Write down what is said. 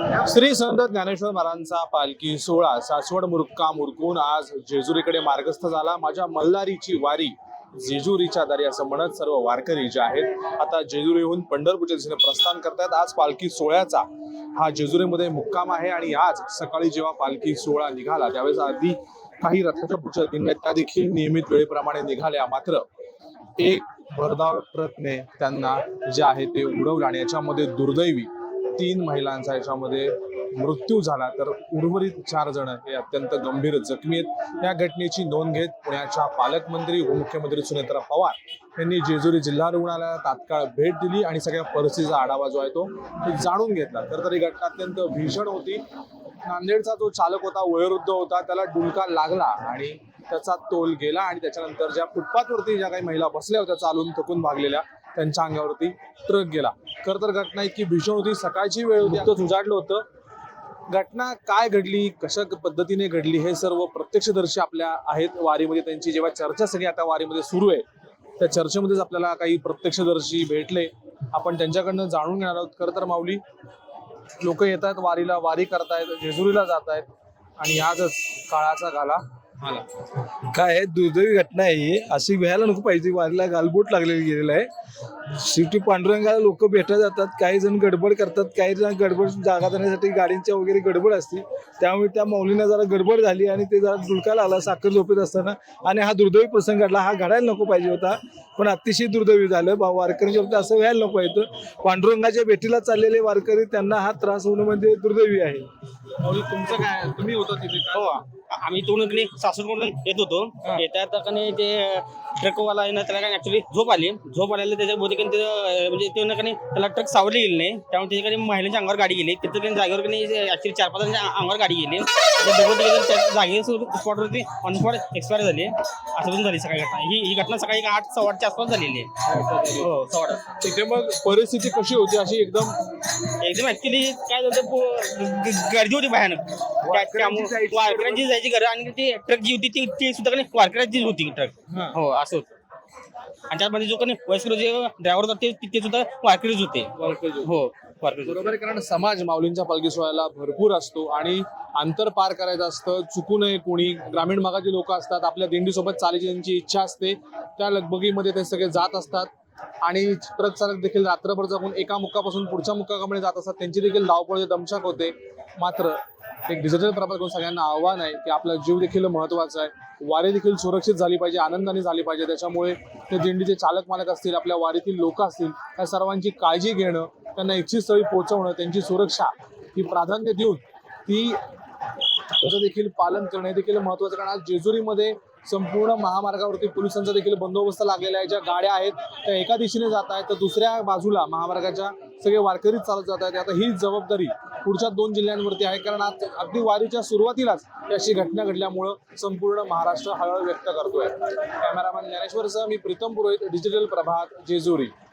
श्री संत ज्ञानेश्वर महाराजांचा पालखी सोहळा सासवड मुक्काम उरकून आज जेजुरीकडे मार्गस्थ झाला। माझ्या मल्हारीची वारी जेजुरीच्या दारी असं म्हणत सर्व वारकरी जे आहेत आता जेजुरीहून पंढरपूरच्या दिशेने प्रस्थान करतात। आज पालखी सोहळ्याचा हा जेजुरीमध्ये मुक्काम आहे आणि आज सकाळी जेव्हा पालखी सोहळा निघाला त्यावेळेस आधी काही रथाच्या पुढच्या दिंड्या त्या देखील नियमित वेळेप्रमाणे निघाल्या, मात्र एक भरधाव ट्रकने त्यांना जे आहे ते उडवलं आणि याच्यामध्ये दुर्दैवी 3 महिलांचा याच्यामध्ये मृत्यू झाला, तर उर्वरित 4 जण हे अत्यंत गंभीर जखमी आहेत। या घटनेची नोंद घेत पुण्याच्या पालकमंत्री उपमुख्यमंत्री सुनेत्रा पवार यांनी जेजुरी जिल्हा रुग्णालयाला तात्काळ भेट दिली आणि सगळ्या परिस्थितीचा आढावा जो आहे तो जाणून घेतला। तर ही घटना अत्यंत भीषण होती। नांदेडचा जो चालक होता वयोवृद्ध होता, त्याला डुलका लागला आणि त्याचा तोल गेला आणि त्याच्यानंतर ज्या फुटपाथवरती ज्या काही महिला बसल्या होत्या चालून थकून भागलेल्या त्यांच्या अंगावरती ट्रक गेला। खरं तर घटना इतकी भीषण होती, सकाळची वेळ होती, तो उजाडलं होतं। घटना काय घडली, कशा पद्धतीने घडली हे सर्व प्रत्यक्षदर्शी आपल्या आहेत वारीमध्ये। त्यांची जेव्हा चर्चा सगळी आता वारीमध्ये सुरू आहे त्या चर्चेमध्येच आपल्याला काही प्रत्यक्षदर्शी भेटले, आपण त्यांच्याकडनं जाणून घेणार आहोत। खरं तर माऊली, लोक येत आहेत वारीला, वारी करतायत, जेजुरीला जात आहेत आणि आजच काळाचा घाला आला। काय आहे, दुर्दैवी घटना आहे ही, अशी व्हायला नको पाहिजे। वारीला गालबोट लागलेली गेलेला आहे। शेवटी पांडुरंगाला लोक भेटत जातात, काही जण गडबड करतात, काही जण गडबड जागा जाण्यासाठी गाडींच्या वगैरे गडबड असते, त्यामुळे त्या माऊलींना जरा गडबड झाली आणि ते जरा डुलका लागला साखर झोपेत असताना आणि हा दुर्दैवी प्रसंग घडला। हा घडायला नको पाहिजे होता, पण अतिशय दुर्दैवी झालं। वारकऱ्यांच्या बाबतीत असं व्हायला नको पाहिजे। पांडुरंगाच्या भेटीला चाललेले वारकरी, त्यांना हा त्रास होणं म्हणजे दुर्दैवी आहे। माऊली, तुमचं काय, तुम्ही होता तिथे का? हो, आम्ही इथून सासूरकडून येत होतो। येतात कणी ते ट्रकवाला आहे ना, त्याला काय ऍक्च्युली झोप आलेली त्याच्या बहुतेक म्हणजे ते त्याला ट्रक सावरली गेली नाही, त्यामुळे त्याच्या महिलांच्या अंगावर गाडी गेली। तिथं जागेवर ऍक्च्युली 4-5 जणांच्या अंगावर गाडी गेली। त्या जागेवर स्पॉटवरती ऑन स्पॉट एक्सपायर झाली। असं पण झाली सकाळी घटना ही घटना सकाळी 8-8:15 आसपास झालेली आहे। हो, 8:15। तिथे मग परिस्थिती कशी होती? अशी एकदम ऍक्च्युली काय झालं, गर्दी होती भयानक। वारकऱ्यांची जायची गर्दी आणि ती ट्रक जी होती ती सुद्धा वारकऱ्यांचीच होती ट्रक। हो, असं होतं। आणि त्यामध्ये जो काही वयस्कर जे ड्रायव्हर होते ते सुद्धा वारकरीच होते। हो, वारकरी बरोबर आहे, कारण समाज माऊलींच्या पालखी सोहळ्याला भरपूर असतो आणि अंतर पार करायचं असतं, चुकू नये कोणी। ग्रामीण भागातील लोक असतात, आपल्या दिंडीसोबत चालायची त्यांची इच्छा असते, त्या लगबगीमध्ये ते सगळे जात असतात आणि ट्रक चालक देखील रात्रभर जगून एका मुक्कापासून पुढच्या मुक्काकडे जात असतात, त्यांची देखील धावपळ दमछाक होते। मात्र एक डिजिटल प्रभात करून सगळ्यांना आव्हान आहे की आपला जीव देखील महत्वाचा आहे, वारी देखील सुरक्षित झाली पाहिजे, आनंदाने झाली पाहिजे। त्याच्यामुळे ते दिंडीचे चालक मालक असतील, आपल्या वारीतील लोक असतील, त्या सर्वांची काळजी घेणं, त्यांना इच्छित स्थळी पोहोचवणं, त्यांची सुरक्षा ही प्राधान्य देऊन ती त्याचं देखील पालन करणं हे देखील महत्वाचं। कारण आज जेजुरीमध्ये संपूर्ण महामार्गावरती पोलिसांचा देखील बंदोबस्त लागलेला आहे। ज्या गाड्या आहेत त्या एका दिशेने जात आहेत तर दुसऱ्या बाजूला महामार्गाच्या सगळे वारकरीच चालत जात आहेत। आता ही जबाबदारी पुढच्या 2 जिल्ह्यांवरती आहे, कारण आज अगदी वारीच्या सुरुवातीलाच अशी घटना घडल्यामुळं संपूर्ण महाराष्ट्र हळहळ व्यक्त करतोय। कॅमेरामॅन ज्ञानेश्वरसह मी प्रीतम पुरोहित, डिजिटल प्रभात, जेजुरी।